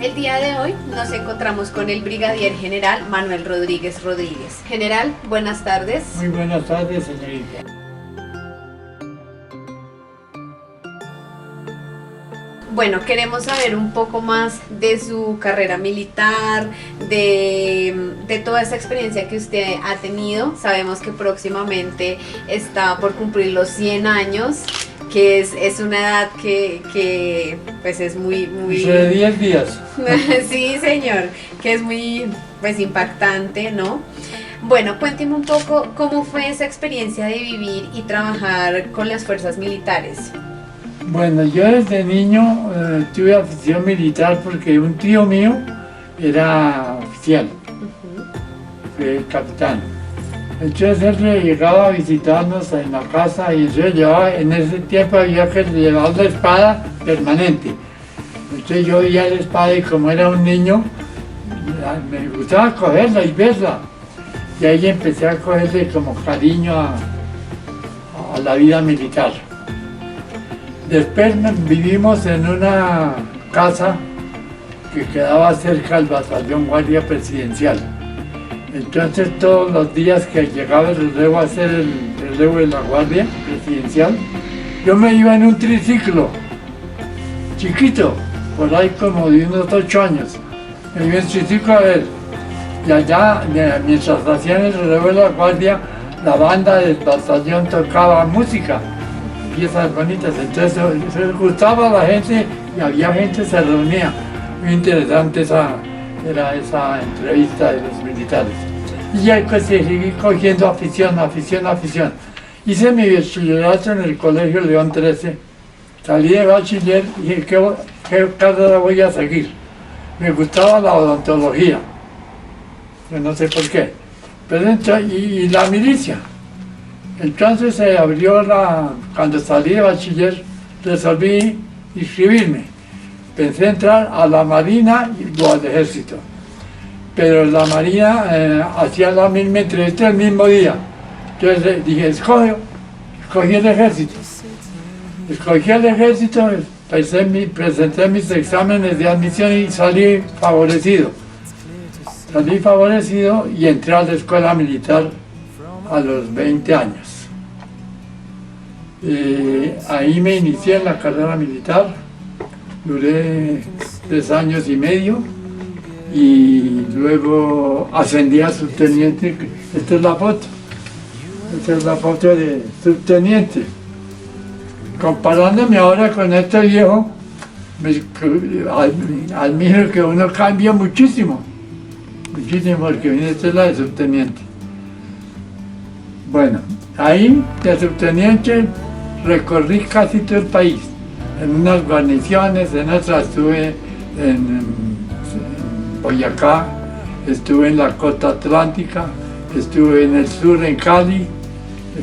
El día de hoy nos encontramos con el brigadier general Manuel Rodríguez Rodríguez. General, buenas tardes. Muy buenas tardes, señorita. Bueno, queremos saber un poco más de su carrera militar, de toda esa experiencia que usted ha tenido. Sabemos que próximamente está por cumplir los 100 años, que es una edad que pues es muy... De 10 días. Sí, señor, que es muy pues impactante, ¿no? Bueno, cuénteme un poco cómo fue esa experiencia de vivir y trabajar con las fuerzas militares. Bueno, yo desde niño tuve afición militar porque un tío mío era oficial, fue capitán. Entonces él llegaba a visitarnos en la casa y yo llevaba, en ese tiempo había que llevar la espada permanente. Entonces yo veía la espada y como era un niño, me gustaba cogerla y verla. Y ahí empecé a cogerle como cariño a la vida militar. Después vivimos en una casa que quedaba cerca del batallón guardia presidencial. Entonces todos los días que llegaba el relevo a hacer el relevo de la guardia presidencial, yo me iba en un triciclo, chiquito, por ahí como de unos 8 años. Me iba en triciclo a ver. Y allá, mientras hacían el relevo de la guardia, la banda del batallón tocaba música. Piezas bonitas, entonces se gustaba a la gente y había gente, se reunía. Muy interesante era esa entrevista de los militares. Y ya pues seguí cogiendo afición. Hice mi bachillerato en el Colegio León 13. Salí de bachiller y dije, ¿qué carrera voy a seguir? Me gustaba la odontología, yo no sé por qué, pero y la milicia. Entonces se abrió cuando salí de bachiller, resolví inscribirme. Pensé entrar a la Marina y luego al Ejército. Pero la Marina hacía la misma entrevista el mismo día. Entonces dije, escogí el Ejército. Escogí el Ejército, presenté mis exámenes de admisión y salí favorecido. Salí favorecido y entré a la escuela militar a los 20 años. Ahí me inicié en la carrera militar, duré 3 años y medio y luego ascendí a subteniente. Esta es la foto de subteniente. Comparándome ahora con este viejo, admiro que uno cambia muchísimo, porque esta es la de subteniente. Bueno, ahí de subteniente recorrí casi todo el país, en unas guarniciones, en otras estuve en Boyacá, estuve en la costa atlántica, estuve en el sur, en Cali.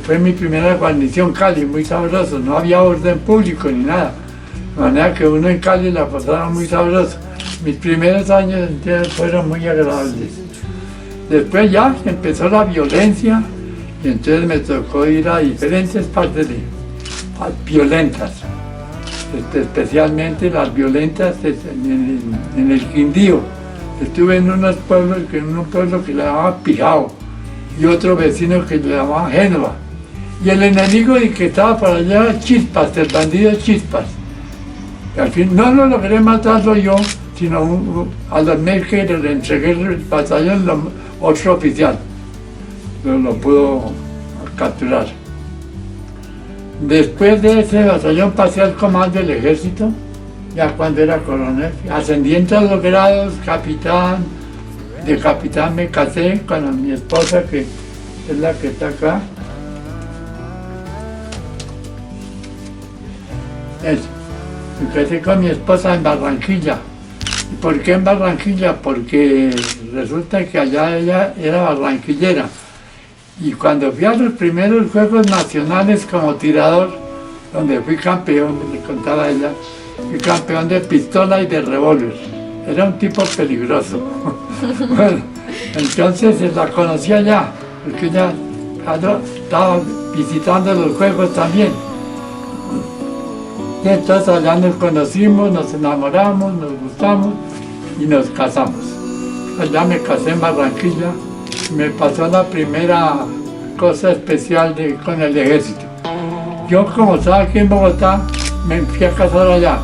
Fue mi primera guarnición, Cali, muy sabroso, no había orden público ni nada, de manera que uno en Cali la pasaba muy sabroso. Mis primeros años enteros fueron muy agradables. Después ya empezó la violencia, y entonces me tocó ir a diferentes partes violentas, especialmente las violentas en el Quindío. Estuve en un pueblo que le llamaba Pijao y otro vecino que le llamaba Génova. Y el enemigo que estaba para allá era Chispas, el bandido Chispas. Y al fin no lo logré matarlo yo, sino al mes que le entregué el batallón, otro oficial lo pudo capturar. Después de ese batallón pasé al comando del ejército, ya cuando era coronel, ascendí en todos los grados, capitán. De capitán me casé con mi esposa, que es la que está acá. Me casé con mi esposa en Barranquilla. ¿Y por qué en Barranquilla? Porque resulta que allá ella era barranquillera. Y cuando fui a los primeros Juegos Nacionales como tirador, donde fui campeón, le contaba a ella, fui campeón de pistola y de revólver. Era un tipo peligroso. Bueno, entonces la conocí allá, porque ella estaba visitando los Juegos también. Y entonces allá nos conocimos, nos enamoramos, nos gustamos y nos casamos. Allá me casé en Barranquilla, me pasó la primera cosa especial con el ejército. Yo, como estaba aquí en Bogotá, me fui a casar allá.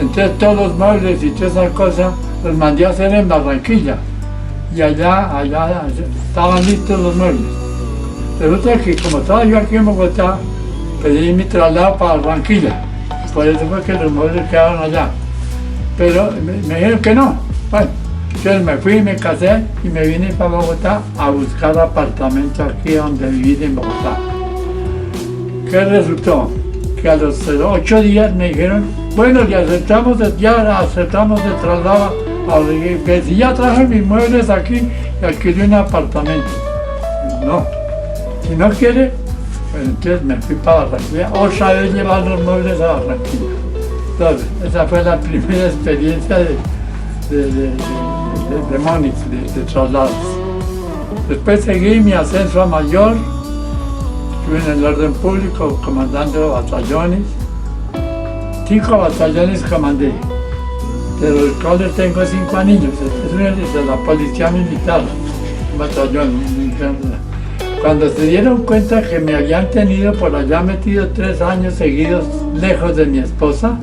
Entonces todos los muebles y todas esas cosas los mandé a hacer en Barranquilla. Y allá estaban listos los muebles. Resulta que como estaba yo aquí en Bogotá, pedí mi traslado para Barranquilla. Por eso fue que los muebles quedaron allá. Pero me dijeron que no. Bueno, entonces me fui, me casé y me vine para Bogotá a buscar apartamento aquí donde vivir en Bogotá. ¿Qué resultó? Que a los 8 días me dijeron, bueno, ya aceptamos el traslado, que si ya traje mis muebles aquí, alquilé un apartamento. No, si no quiere, pues entonces me fui para Barranquilla, otra vez llevar los muebles a Barranquilla. Entonces, esa fue la primera experiencia de Monix, de traslados. Después seguí mi ascenso a mayor, estuve en el orden público comandando batallones, 5 batallones comandé, de los cuales tengo 5 anillos. Es de la policía militar, un batallón. Cuando se dieron cuenta que me habían tenido por allá metido 3 años seguidos lejos de mi esposa,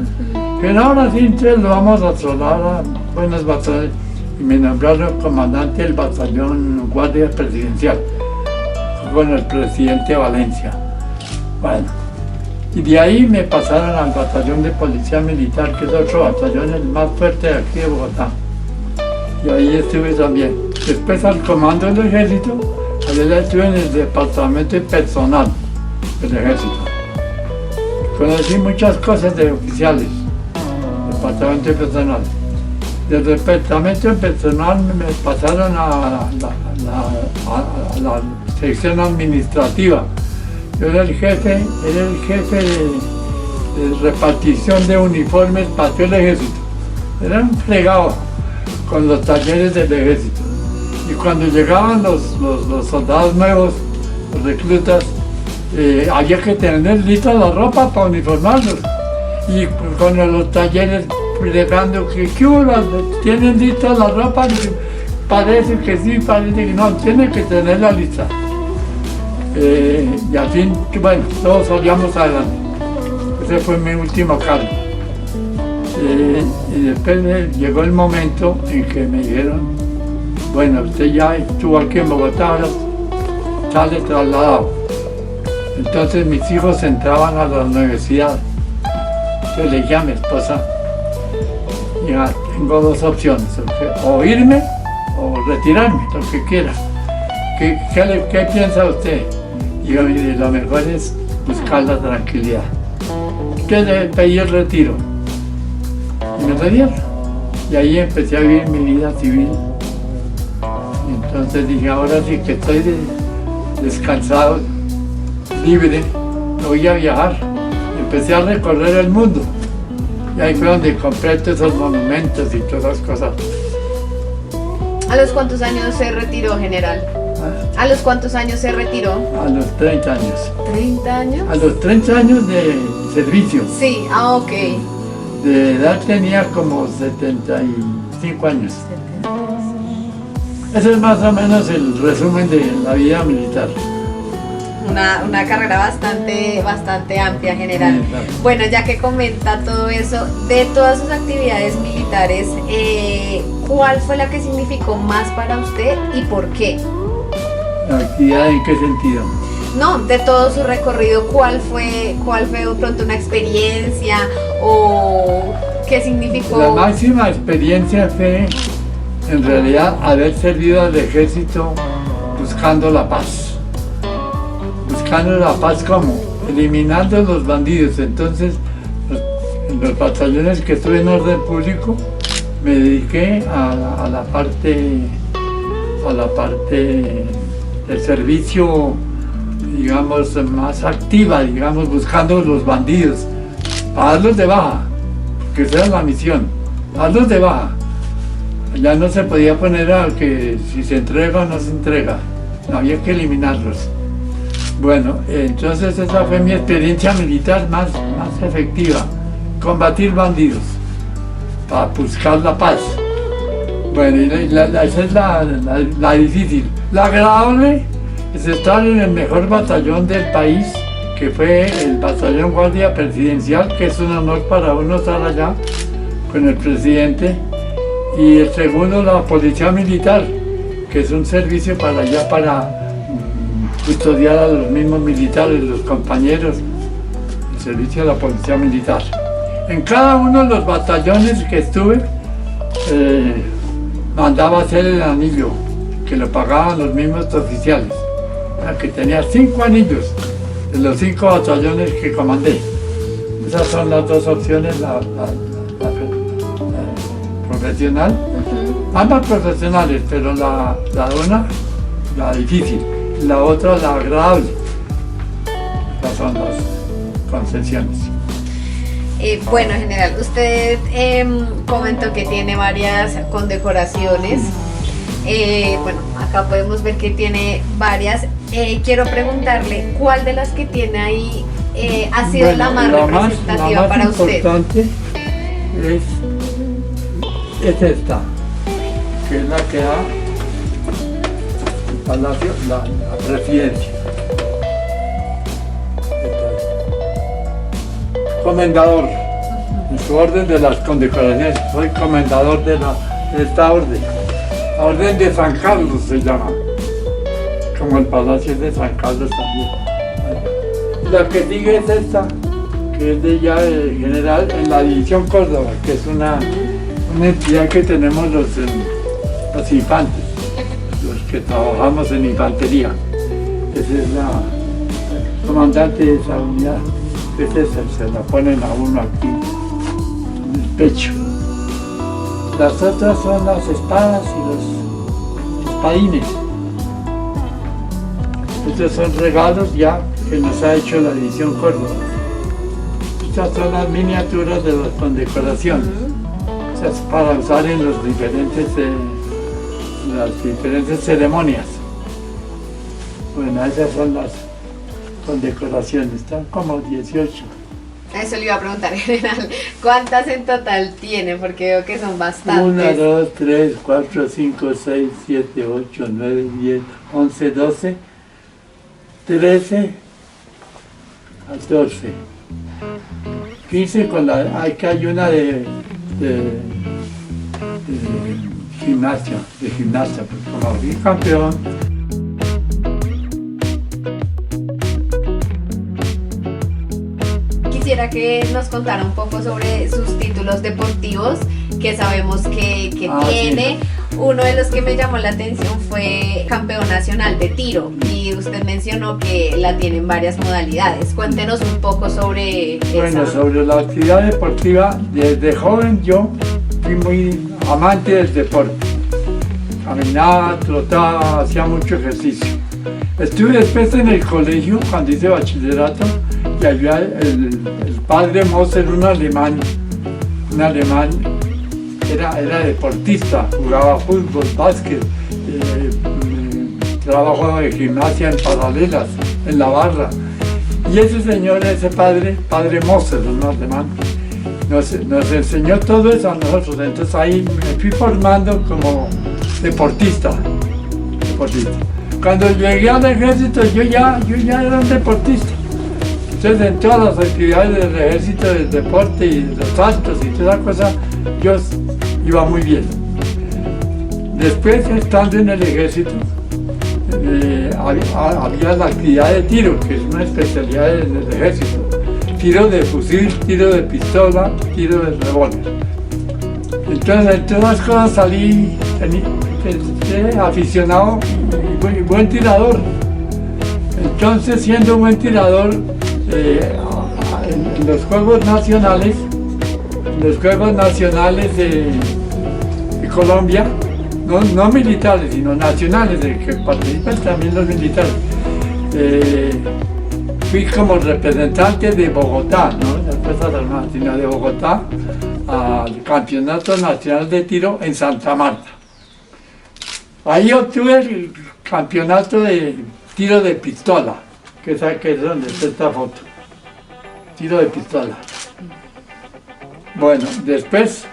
que ahora sí entonces lo vamos a trasladar a buenos batallones, y me nombraron comandante del batallón Guardia Presidencial con el presidente Valencia. Bueno, y de ahí me pasaron al batallón de policía militar, que es otro batallón, el más fuerte de aquí de Bogotá. Y ahí estuve también. Después al comando del ejército, allá estuve en el departamento de personal del ejército. Conocí muchas cosas de oficiales, departamento de personal. Del departamento de personal me pasaron a la sección administrativa. Yo era el jefe de repartición de uniformes para todo el ejército. Era un fregado con los talleres del ejército. Y cuando llegaban los soldados nuevos, los reclutas, había que tener lista la ropa para uniformarlos. Y con los talleres plegando que tienen lista la ropa, parece que sí, parece que no, tienen que tenerla lista. Y al fin, bueno, todos salíamos adelante. Ese fue mi último cargo. Y después llegó el momento en que me dijeron, bueno, usted ya estuvo aquí en Bogotá, ahora sale trasladado. Entonces mis hijos entraban a la universidad. Yo le dije a mi esposa, ya tengo 2 opciones, o irme o retirarme, lo que quiera. ¿Qué piensa usted? Y yo dije, lo mejor es buscar la tranquilidad. Que le pedí el retiro. Y me retiraron. Y ahí empecé a vivir mi vida civil. Y entonces dije, ahora sí que estoy descansado, libre, voy a viajar. Empecé a recorrer el mundo. Y ahí fue donde compré todos esos monumentos y todas esas cosas. ¿A los cuántos años se retiró, general? ¿A los cuántos años se retiró? A los 30 años. ¿30 años? A los 30 años de servicio. Sí, ok. De edad tenía como 75 años. Ese es más o menos el resumen de la vida militar. Una carrera bastante amplia, general. Sí, claro. Bueno, ya que comenta todo eso, de todas sus actividades militares, ¿cuál fue la que significó más para usted y por qué? ¿Actividad en qué sentido? No, de todo su recorrido, ¿cuál fue de pronto una experiencia o qué significó? La máxima experiencia fue, en realidad, haber servido al ejército buscando la paz. Buscando la paz, ¿cómo? Eliminando los bandidos. Entonces, en los batallones que estuve en orden público, me dediqué a la parte del servicio, digamos, más activa, digamos, buscando los bandidos, para darlos de baja, porque esa era la misión, darlos de baja. Ya no se podía poner a que si se entrega o no se entrega, no, había que eliminarlos. Bueno, entonces esa fue mi experiencia militar más efectiva, combatir bandidos, para buscar la paz. Bueno, esa es la difícil. La agradable es estar en el mejor batallón del país, que fue el Batallón Guardia Presidencial, que es un honor para uno estar allá con el presidente. Y el segundo, la Policía Militar, que es un servicio para allá, para custodiar a los mismos militares, los compañeros, el servicio de la Policía Militar. En cada uno de los batallones que estuve, mandaba hacer el anillo, que lo pagaban los mismos oficiales, que tenía 5 anillos de los 5 batallones que comandé. Esas son las dos opciones, la profesional, ambas profesionales, pero la difícil, la otra la agradable. Esas son las concesiones. Bueno, general, usted comentó que tiene varias condecoraciones. Bueno, acá podemos ver que tiene varias. Quiero preguntarle, ¿cuál de las que tiene ahí ha sido la más representativa para usted? La más importante es esta, que es la que da el Palacio, la presidencia. Comendador, en su orden de las condecoraciones, soy comendador de esta orden. La orden de San Carlos se llama, como el Palacio de San Carlos también. Y la que sigue es esta, que es de ya general en la División Córdoba, que es una entidad que tenemos los infantes, los que trabajamos en infantería. Esa es la comandante de esa unidad. Se la ponen a uno aquí, en el pecho. Las otras son las espadas y los espadines. Estos son regalos ya que nos ha hecho la División Córdoba. Estas son las miniaturas de las condecoraciones. O sea, es para usar en las diferentes ceremonias. Bueno, esas son las condecoraciones, están como 18. Eso le iba a preguntar, general. ¿Cuántas en total tiene? Porque veo que son bastantes. 1, 2, 3, 4, 5, 6, 7, 8, 9, 10, 11, 12, 13, 14, 15 con la... Hay una de gimnasia, porque como fui campeón. Quisiera que nos contara un poco sobre sus títulos deportivos, que sabemos que tiene. Sí. Uno de los que me llamó la atención fue campeón nacional de tiro, y usted mencionó que la tiene en varias modalidades. Cuéntenos un poco sobre Bueno, sobre la actividad deportiva, desde joven yo fui muy amante del deporte. Caminaba, trotaba, hacía mucho ejercicio. Estuve después en el colegio, cuando hice bachillerato, y había el padre Moser, un alemán, era deportista, jugaba fútbol, básquet, trabajaba de gimnasia en paralelas, en la barra. Y ese señor, padre Moser, un alemán, nos enseñó todo eso a nosotros. Entonces ahí me fui formando como deportista. Cuando llegué al ejército yo ya era un deportista. Entonces en todas las actividades del ejército, del deporte y de los saltos y toda esa cosa, yo iba muy bien. Después, estando en el ejército, había la actividad de tiro, que es una especialidad en el ejército. Tiro de fusil, tiro de pistola, tiro de revólver. Entonces en todas las cosas salí aficionado y buen tirador. Entonces, siendo buen tirador, en los Juegos Nacionales de Colombia, no militares, sino nacionales, de que participan también los militares, fui como representante de Bogotá, no de las Fuerzas Armadas, sino de Bogotá, al Campeonato Nacional de Tiro en Santa Marta. Ahí obtuve el campeonato de tiro de pistola, que es donde está esta foto. Tiro de pistola. Bueno, después,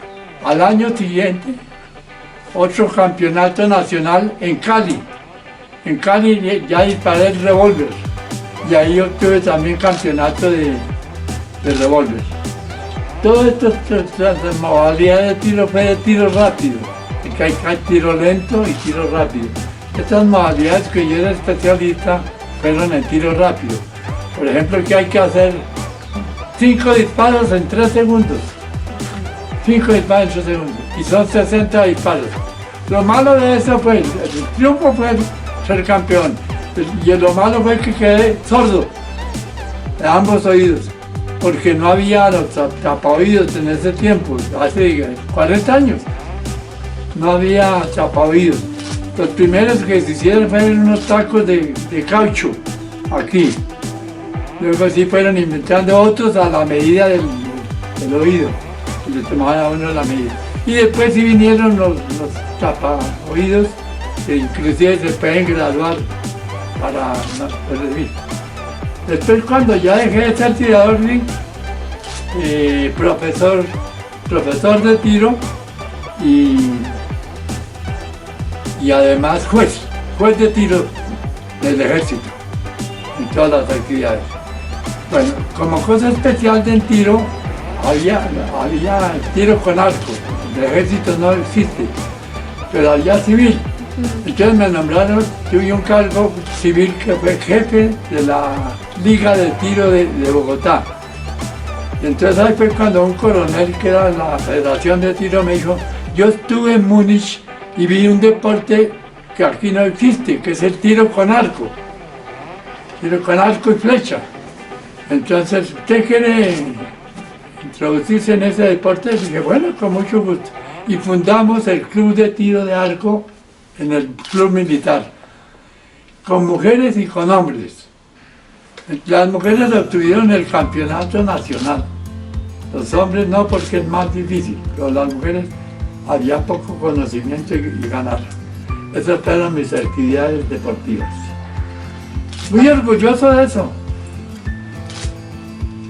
al año siguiente, otro campeonato nacional en Cali. En Cali ya disparé el revólver y ahí obtuve también campeonato de revólver. Todas estas modalidades de tiro fue de tiro rápido, porque hay tiro lento y tiro rápido. Estas modalidades que yo era especialista fueron en tiro rápido. Por ejemplo, que hay que hacer 5 disparos en 3 segundos. 5 disparos en 3 segundos. Y son 60 disparos. Lo malo de eso fue, el triunfo fue ser campeón. Y lo malo fue que quedé sordo de ambos oídos. Porque no había los tapaoídos en ese tiempo, hace 40 años. No había tapaoídos. Los primeros que se hicieron fueron unos tacos de caucho, aquí. Luego sí fueron inventando otros a la medida del oído. Le tomaban a uno la medida. Y después sí vinieron los tapaoídos, que inclusive se pueden graduar para recibir. Después cuando ya dejé de ser tirador, profesor de tiro y además juez de tiro del ejército en todas las actividades. Bueno, como cosa especial del tiro, había tiro con arco, el ejército no existe, pero había civil. Entonces me nombraron, tuve un cargo civil que fue jefe de la Liga de Tiro de Bogotá. Entonces ahí fue cuando un coronel que era de la Federación de Tiro me dijo, yo estuve en Múnich y vi un deporte que aquí no existe, que es el tiro con arco y flecha. Entonces, ¿usted quiere introducirse en ese deporte? Y dije, bueno, con mucho gusto. Y fundamos el Club de Tiro de Arco en el Club Militar, con mujeres y con hombres. Las mujeres obtuvieron el campeonato nacional, los hombres no, porque es más difícil, pero las mujeres había poco conocimiento y ganaron. Esas fueron mis actividades deportivas. Muy orgulloso de eso,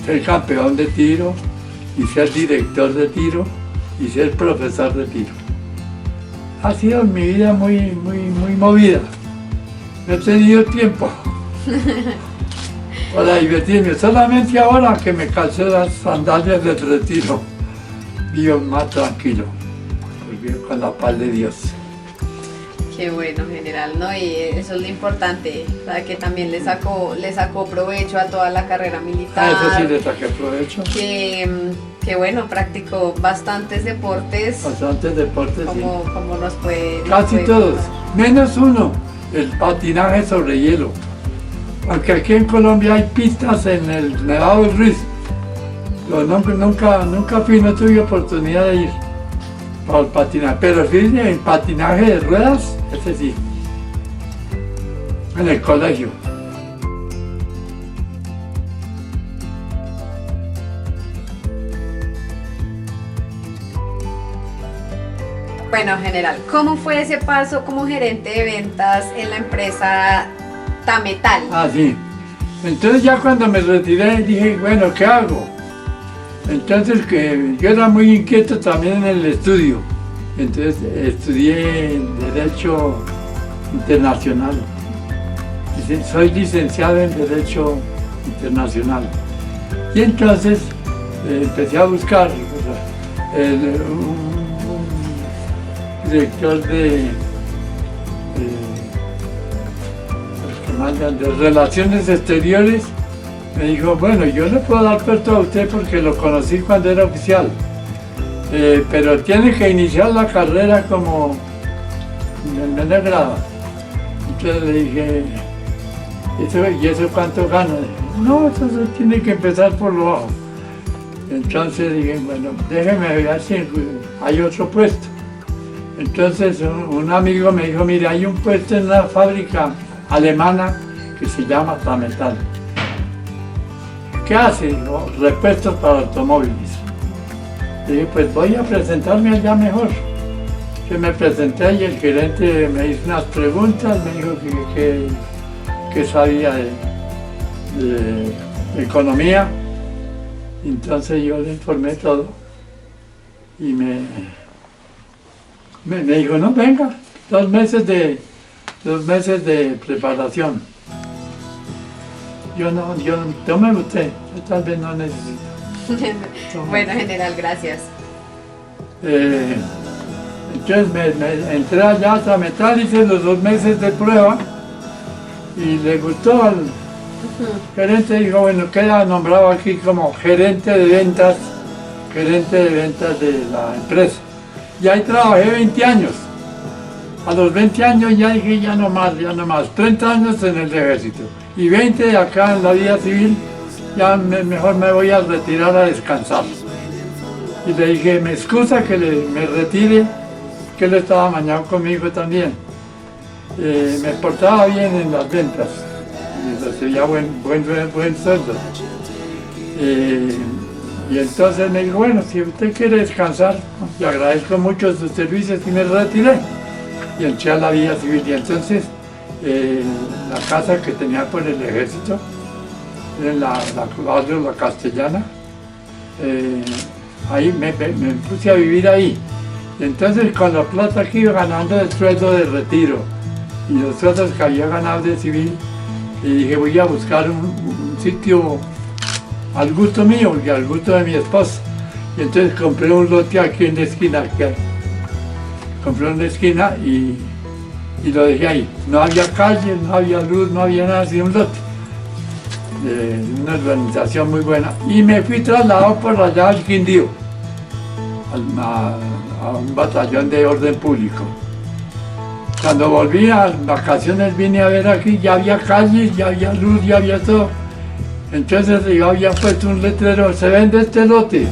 ser campeón de tiro y ser director de tiro y ser profesor de tiro. Ha sido mi vida muy movida. No he tenido tiempo para divertirme. Solamente ahora que me calcé las sandalias del retiro, vivo más tranquilo, vivo con la paz de Dios. Qué bueno, general, ¿no? Y eso es lo importante, para que también le sacó provecho a toda la carrera militar. Eso sí le saqué provecho. Que bueno, practicó bastantes deportes. Bastantes deportes, como nos puede... Casi todos, menos uno, el patinaje sobre hielo. Aunque aquí en Colombia hay pistas en el Nevado del Ruiz. Pero nunca fui, no tuve oportunidad de ir para el patinaje. Pero fíjense, en patinaje de ruedas, ese sí, en el colegio. Bueno, general, ¿cómo fue ese paso como gerente de ventas en la empresa Tametal? Ah, sí. Entonces ya cuando me retiré dije, bueno, ¿qué hago? Entonces que yo era muy inquieto también en el estudio. Entonces estudié Derecho Internacional. Soy licenciado en Derecho Internacional. Y entonces empecé a buscar un director de Relaciones Exteriores. Me dijo, bueno, yo le puedo dar puesto a usted porque lo conocí cuando era oficial, pero tiene que iniciar la carrera como en el menor grado. Entonces le dije, ¿y eso cuánto gana? No, eso tiene que empezar por lo bajo. Entonces dije, bueno, déjeme ver si hay otro puesto. Entonces un amigo me dijo, mire, hay un puesto en una fábrica alemana que se llama Tametal. ¿Qué hace? Digo, repuestos para automóviles. Dije, pues voy a presentarme allá mejor. Yo me presenté y el gerente me hizo unas preguntas, me dijo que sabía de economía. Entonces yo le informé todo y me dijo, no, venga, 2 meses de preparación. Yo tómeme usted, yo tal vez no necesito. Bueno, general, gracias. Entonces me entré allá a tramitar, hice los 2 meses de prueba y le gustó al gerente, dijo, bueno, queda nombrado aquí como gerente de ventas de la empresa. Y ahí trabajé 20 años. A los 20 años ya dije, ya no más, 30 años en el ejército y 20 de acá en la vida civil, ya mejor me voy a retirar a descansar. Y le dije, me excusa que me retire, que él estaba mañana conmigo también. Me portaba bien en las ventas y recibía buen sueldo. Y entonces me dijo, bueno, si usted quiere descansar, le agradezco mucho sus servicios y me retiré. Y entré a la vida civil. Y entonces la casa que tenía por el ejército, en la Castellana, ahí me puse a vivir ahí. Y entonces con la plata que iba ganando el sueldo de retiro y los sueldos que había ganado de civil, y dije, voy a buscar un sitio al gusto mío y al gusto de mi esposa. Y entonces compré un lote aquí en la esquina. Compré una esquina y lo dejé ahí. No había calle, no había luz, no había nada, sino un lote. Una urbanización muy buena. Y me fui trasladado por allá al Quindío, a un batallón de orden público. Cuando volví a vacaciones vine a ver aquí, ya había calles, ya había luz, ya había todo. Entonces yo había puesto un letrero, se vende este lote.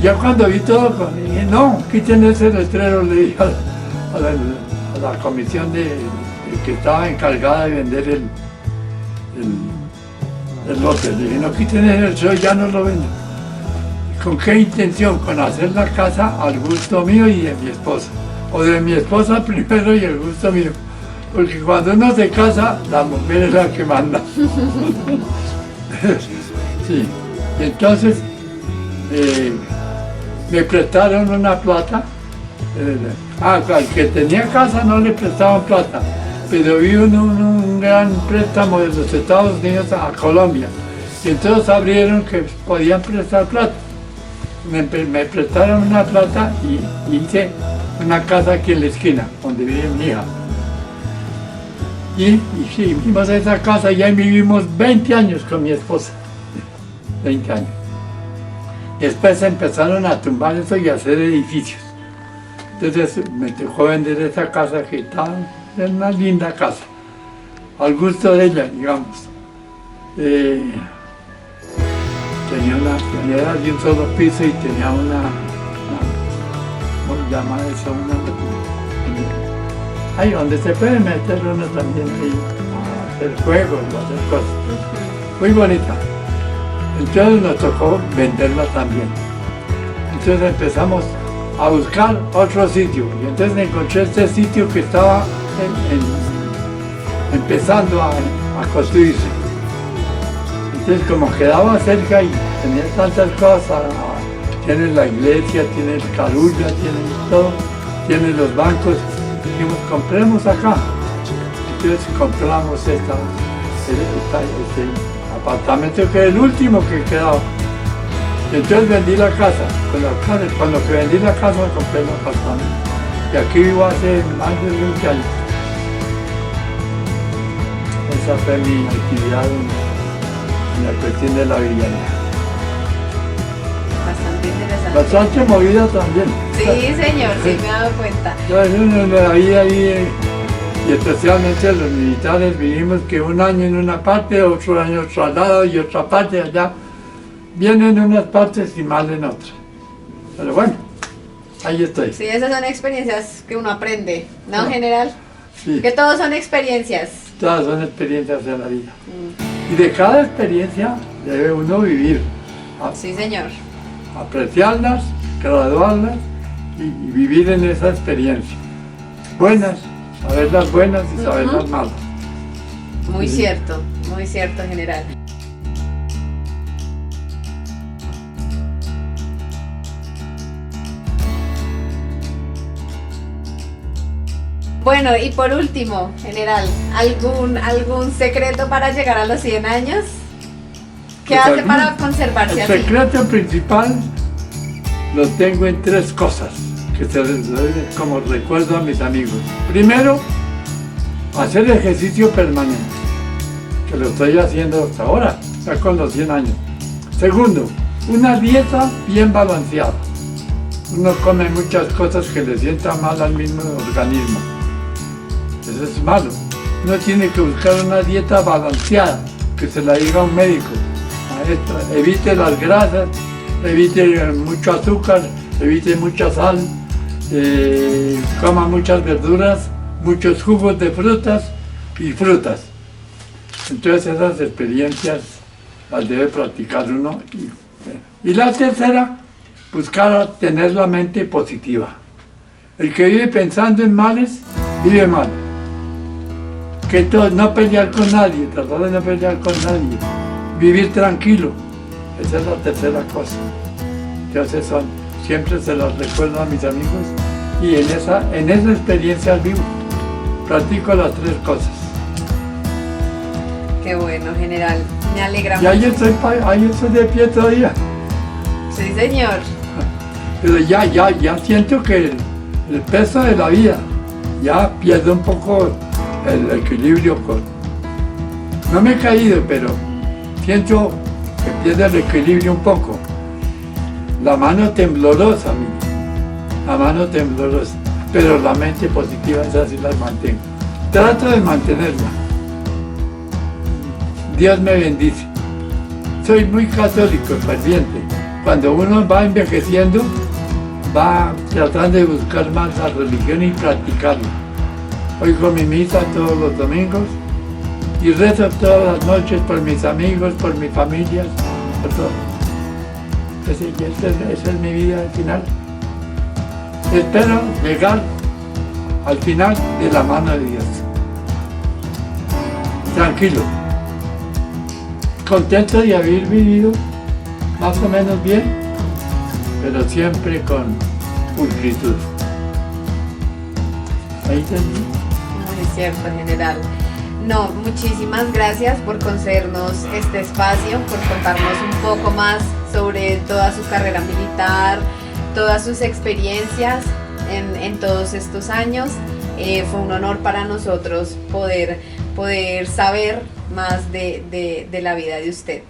Ya cuando vi todo, dije, no, quiten ese letrero, le dije a la comisión que estaba encargada de vender el lote. Le dije, no quiten ese letrero, ya no lo vendo. ¿Con qué intención? Con hacer la casa al gusto mío y de mi esposa. O de mi esposa primero y el gusto mío. Porque cuando uno se casa, la mujer es la que manda. Sí. Y entonces me prestaron una plata. Al que tenía casa no le prestaban plata, pero vi un gran préstamo de los Estados Unidos a Colombia. Y entonces abrieron que podían prestar plata. Me prestaron una plata y hice una casa aquí en la esquina, donde vive mi hija. Y sí, vimos a esa casa y ahí vivimos 20 años con mi esposa. 20 años. Después empezaron a tumbar eso y a hacer edificios. Entonces me tocó vender esa casa que estaba en una linda casa, al gusto de ella, digamos. Era de un solo piso y tenía ¿cómo se llama eso? Ahí donde se puede meter uno también ahí, a hacer juegos, a hacer cosas. Muy bonita. Entonces nos tocó venderla también. Entonces empezamos a buscar otro sitio y entonces encontré este sitio que estaba empezando a construirse. Entonces como quedaba cerca y tenía tantas cosas, tiene la iglesia, tiene el carulla, tiene todo, tiene los bancos, dijimos compremos acá. Entonces compramos este apartamento que es el último que quedaba. Entonces vendí la casa, cuando que vendí la casa compré el apartamento. Y aquí vivo hace más de 20 años. Esa fue mi actividad en la cuestión de la vivienda. Bastante interesante. Bastante movida también. Sí, señor, sí me he dado cuenta. En la vida ahí, y especialmente los militares, vivimos que un año en una parte, otro año otro lado y otra parte allá. Vienen en unas partes y mal en otras. Pero bueno, ahí estoy. Sí, esas son experiencias que uno aprende, ¿no, general? Sí. Que todos son experiencias. Todas son experiencias de la vida. Y de cada experiencia debe uno vivir. Sí, señor. Apreciarlas, graduarlas y vivir en esa experiencia. Buenas, saber las buenas y saber las malas. Muy cierto, general. Bueno, y por último, general, ¿algún secreto para llegar a los 100 años? ¿Qué Pues hace para conservarse El así? secreto principal lo tengo en 3 cosas que se les doy como recuerdo a mis amigos. Primero, hacer ejercicio permanente, que lo estoy haciendo hasta ahora, ya con los 100 años. Segundo, una dieta bien balanceada. Uno come muchas cosas que le sientan mal al mismo organismo. Eso es malo. Uno tiene que buscar una dieta balanceada, que se la diga un médico. Maestro, evite las grasas, evite mucho azúcar, evite mucha sal, coma muchas verduras, muchos jugos de frutas y frutas. Entonces esas experiencias las debe practicar uno. Y la tercera, buscar tener la mente positiva. El que vive pensando en males, vive mal. Que no pelear con nadie, tratar de no pelear con nadie. Vivir tranquilo. Esa es la tercera cosa. Entonces siempre se las recuerdo a mis amigos y en esa experiencia vivo. Practico las 3 cosas. Qué bueno, general. Me alegra Y ahí estoy de pie todavía. Sí, señor. Pero ya siento que el peso de la vida ya pierde un poco el equilibrio. No me he caído, pero siento que pierde el equilibrio un poco. La mano temblorosa, la mano temblorosa, pero la mente positiva, esa sí la mantengo. Trato de mantenerla. Dios me bendice. Soy muy católico, ferviente. Cuando uno va envejeciendo, va tratando de buscar más la religión y practicarla. Oigo mi misa todos los domingos y rezo todas las noches por mis amigos, por mi familia, por todo. Esa es mi vida al final. Espero llegar al final de la mano de Dios. Tranquilo. Contento de haber vivido más o menos bien, pero siempre con pulcritud. Ahí termino. Muy cierto, general. No, muchísimas gracias por concedernos este espacio, por contarnos un poco más sobre toda su carrera militar, todas sus experiencias en todos estos años. Fue un honor para nosotros poder saber más de la vida de usted.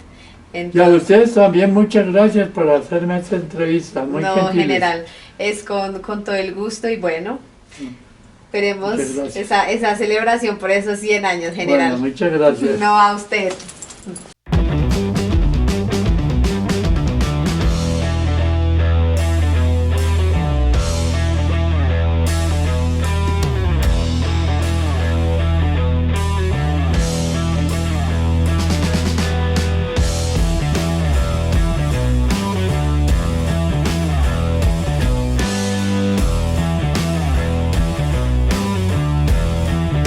Y a ustedes también muchas gracias por hacerme esta entrevista, muy No, gentiles. general, es con todo el gusto y bueno, esperemos Muchas gracias. esa celebración por esos 100 años, general. Bueno, muchas gracias. No, a usted.